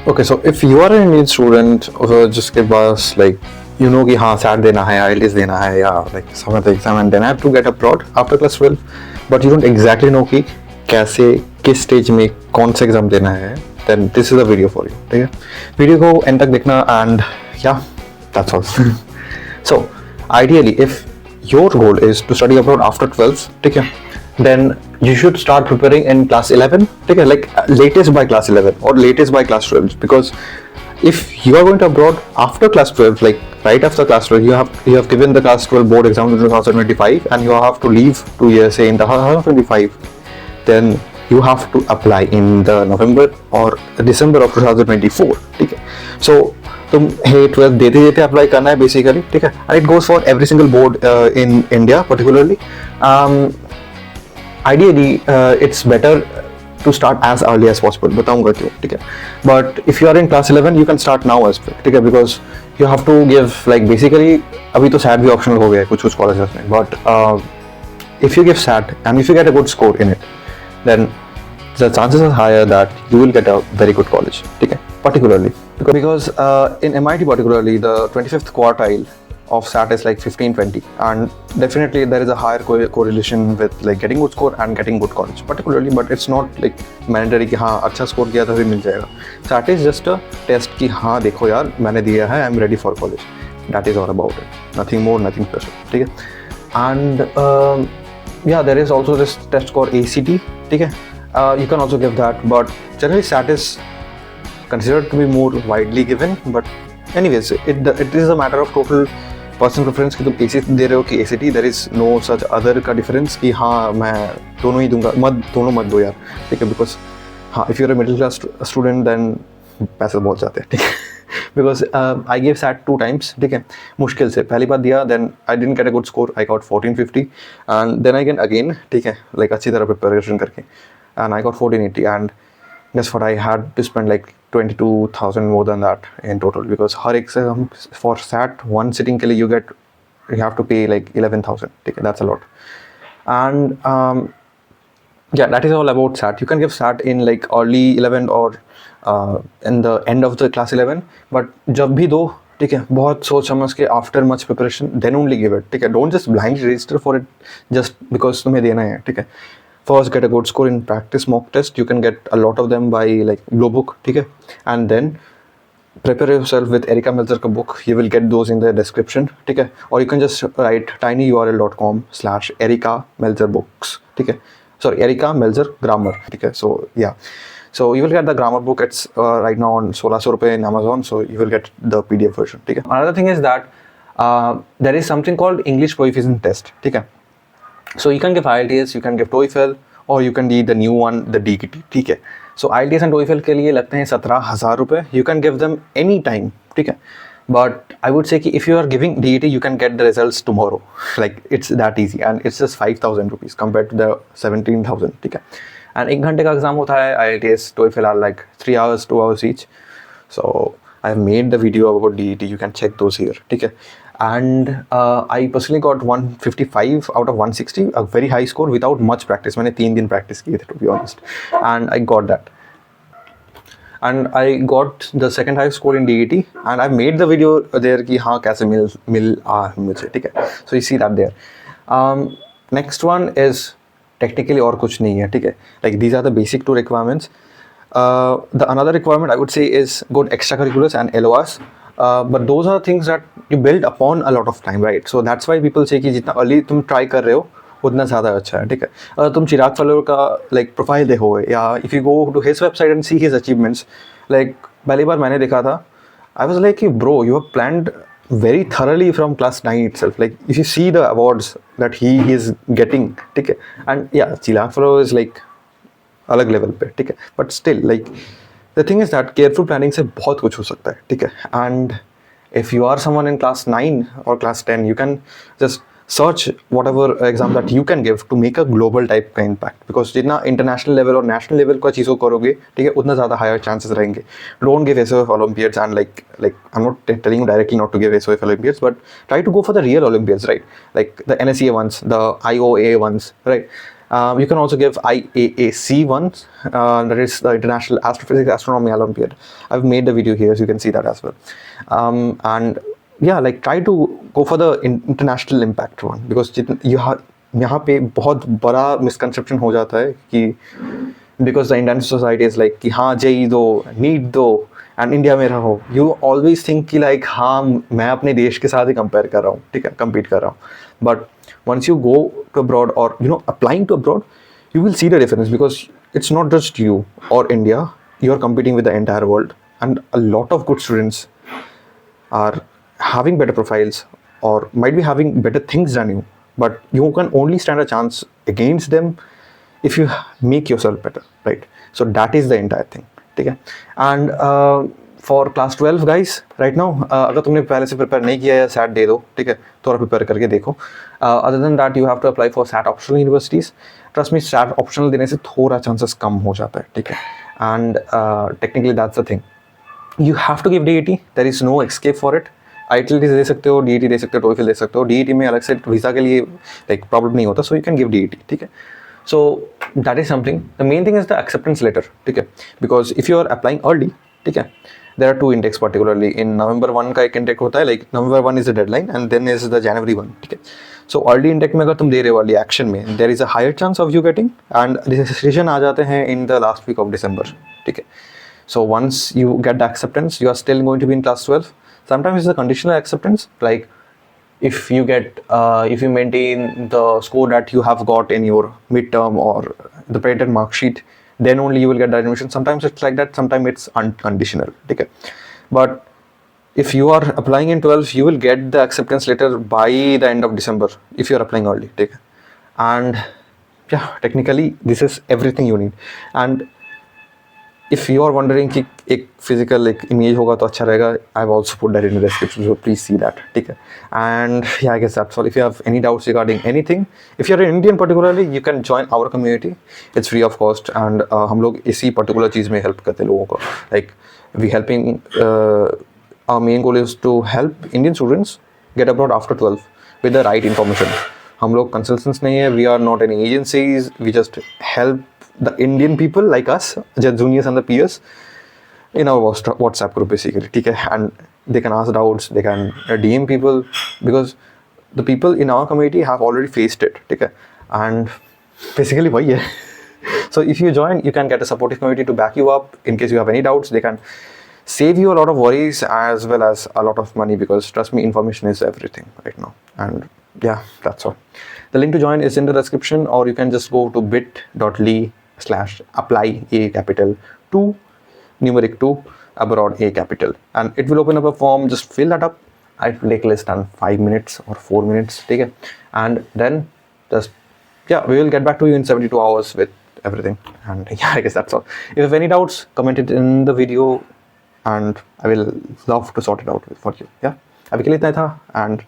Okay, so if you are an Indian student जिसके पास like you know कि हाँ SAT देना है, IELTS देना है या like some other exam and then I have to get abroad after class 12, but you don't exactly know कि कैसे किस stage में कौन सा exam देना है, then this is a video for you. ठीक है, video को end तक देखना and yeah, that's all. So ideally if your goal is to study abroad after 12, ठीक है, then you should start preparing in class 11, okay, like latest by class 11 or latest by class 12, because if you are going to abroad after class 12, like right after class 12, you have given the class 12 board exam in 2025 and you have to leave 2 years say in the 2025, then you have to apply in the November or December of 2024, ठीक है. So तुम हे 12 देते देते apply करना है basically, ठीक है, and it goes for every single board in India particularly. Ideally it's better to start as early as possible, बताऊंगा क्यों, ठीक है. But if you are in class 11 you can start now as well, ठीक है, because you have to give like basically अभी तो SAT भी optional हो गया है कुछ colleges में, but if you give SAT and if you get a good score in it, then the chances are higher that you will get a very good college, ठीक है, particularly because in MIT particularly the 25th quartile of SAT is like 15-20, and definitely there is a higher correlation with like getting good score and getting good college particularly, but it's not like mandatory कि हाँ अच्छा score किया तो भी मिल जाएगा. SAT is just a test कि हाँ देखो यार मैंने दिया है, I'm ready for college. That is all about it, nothing more, nothing special, ठीक है. And yeah, there is also this test called ACT, ठीक है, you can also give that, but generally SAT is considered to be more widely given, but anyways it is a matter of total personal preference कि तुम ACT दे रहे हो कि ACT, there is no such other का difference कि हाँ मैं दोनों ही दूंगा, दोनों मत दो यार, ठीक है, बिकॉज हाँ if you are a middle class student then पैसे बहुत जाते हैं, ठीक है. Because I gave SAT 2 times, ठीक है, मुश्किल से पहली बार दिया, then I didn't get a good score, I got 1450 and then I get again, ठीक है, लाइक अच्छी तरह प्रिपरेशन करके and I got 1480 and guess what, I had to spend like 22,000 more than that in total, because her exam for SAT one sitting ke liye you have to pay like 11,000, okay, that's a lot. And yeah, that is all about SAT. You can give SAT in like early 11 or in the end of the class 11, but जब भी दो, ठीक है, बहुत सोच समझ के after much preparation then only give it, ठीक है. Don't just blindly register for it just because तुम्हें देना है, ठीक है. First get a good score in practice mock test, you can get a lot of them by like Blue Book, ठीक है, and then prepare yourself with Erica Melzer का book, you will get those in the description, ठीक है, or you can just write tinyurl.com/Erica Melzer books, ठीक है, sorry Erica Melzer grammar, ठीक है. So yeah, so you will get the grammar book, it's right now on 1600 रुपए in Amazon, so you will get the PDF version, ठीक है. Another thing is that there is something called English Proficiency Test, ठीक है. So you can give IELTS, you can give TOEFL, or you can do the new one, the DET, ठीक है. So IELTS and TOEFL के लिए लगते हैं 17,000 रुपए. You can give them any time, ठीक है. But I would say कि if you are giving DET, you can get the results tomorrow. Like it's that easy, and it's just 5,000 rupees compared to the 17,000, ठीक है. And 1 घंटे का exam होता है. IELTS, TOEFL are like 3 hours, 2 hours each. So I have made the video about DET. You can check those here, ठीक है. And I personally got 155 out of 160, a very high score without much practice. मैंने 3 दिन practice किए थे, to be honest, and I got that. And I got the second highest score in DET, and I made the video there कि हाँ कैसे मुझे, ठीक है. So you see that there. Next one is technically और कुछ नहीं है, ठीक है. Like these are the basic 2 requirements. The another requirement I would say is good extracurriculars and LORs. But those are things that you build upon a lot of time, right? So that's why people say कि जितना early तुम try कर रहे हो उतना ज़्यादा अच्छा है, ठीक है. अगर तुम चिराग फलोर का like profile देखो, या if you go to his website and see his achievements, like पहली बार मैंने देखा था, I was like bro, you have planned very thoroughly from class 9 itself. Like if you see the awards that he is getting, ठीक है, and yeah, Chirag फलोर is like अलग level पे, ठीक है, but still like the thing is that careful planning से बहुत कुछ हो सकता है, ठीक है. And if you are someone in class 9 or class 10, you can just search whatever exam that you can give to make a global type का impact, because जितना international level और national level का चीज़ों करोगे, ठीक है, उतना ज़्यादा higher chances रहेंगे. Don't give SOF Olympiads, and like I'm not telling you directly not to give SOF Olympiads, but try to go for the real Olympiads, right? Like the NSEA ones, the IOA ones, right? You can also give IAAC ones, that is the International Astrophysics Astronomy Olympiad. I've made the video here, so you can see that as well. And yeah, like try to go for the international impact one, because यहाँ पे बहुत बड़ा misconception हो जाता है कि because the Indian society is like कि हाँ जेई दो, नीट दो, एंड इंडिया में रहो, यू ऑलवेज थिंक कि लाइक हाँ मैं अपने देश के साथ ही कंपेयर कर रहा हूँ, ठीक है, compete कर रहा हूँ. But once you go to abroad, or applying to abroad, you will see the difference, because it's not just you or India, you are competing with the entire world, and a lot of good students are having better profiles or might be having better things than you, but you can only stand a chance against them if you make yourself better, right? So that is the entire thing, ठीक है. And for class 12 guys, right now, अगर तुमने पहले से prepare नहीं किया है, SAT दे दो, ठीक है, थोड़ा प्रिपेयर करके देखो. Other than that, you have to apply for SAT optional universities. Trust me, SAT optional देने से थोड़ा chances कम हो जाता है, ठीक है. And technically that's the thing. You have to give DET. There is no escape for it. IELTS दे सकते हो, DET दे सकते हो, TOEFL दे सकते हो. DET में अलग से वीज़ा के लिए like प्रॉब्लम नहीं होता, so you can give DET, ठीक है. So that is something. The main thing is the acceptance letter, ठीक है, because if you are applying early, ठीक है, there are two intakes particularly. In November 1 का एक intake होता है, like November 1 is the deadline, and then is the January 1, ठीक है. So early intake में अगर तुम दे रहे हो early action में, there is a higher chance of you getting, and registration आ जाते हैं in the last week of December, ठीक है. So once you get the acceptance, you are still going to be in class 12. Sometimes it's a conditional acceptance, like if you get if you maintain the score that you have got in your midterm or the predicted mark sheet, then only you will get the admission. Sometimes it's like that, sometimes it's unconditional, okay. But if you are applying in 12, you will get the acceptance letter by the end of December if you are applying early, okay. And yeah, technically this is everything you need. And if you are wondering कि एक physical एक image होगा तो अच्छा रहेगा, I've also put that in the description, so please see that, ठीक है. And yeah, I guess that's all. If you have any doubts regarding anything, if you're an Indian particularly, you can join our community. It's free of cost, and हम लोग इसी particular चीज़ में help करते हैं लोगों को. Like we helping, our main goal is to help Indian students get abroad after 12 with the right information. हम लोग consultants नहीं है, we are not any agencies, we just help the Indian people like us, the juniors and the peers, in our WhatsApp group basically, ठीक है. And they can ask doubts, they can DM people, because the people in our community have already faced it, ठीक है. And basically वही है. So if you join, you can get a supportive community to back you up in case you have any doubts. They can save you a lot of worries as well as a lot of money, because trust me, information is everything right now. And yeah, that's all. The link to join is in the description, or you can just go to bit.ly/apply A capital 2 numeric 2 abroad A capital, and it will open up a form. Just fill that up. It will take less than 5 minutes or 4 minutes, okay? And then just yeah, we will get back to you in 72 hours with everything. And yeah, I guess that's all. If you have any doubts, comment it in the video and I will love to sort it out for you. Yeah, अभी के लिए इतना ही था, and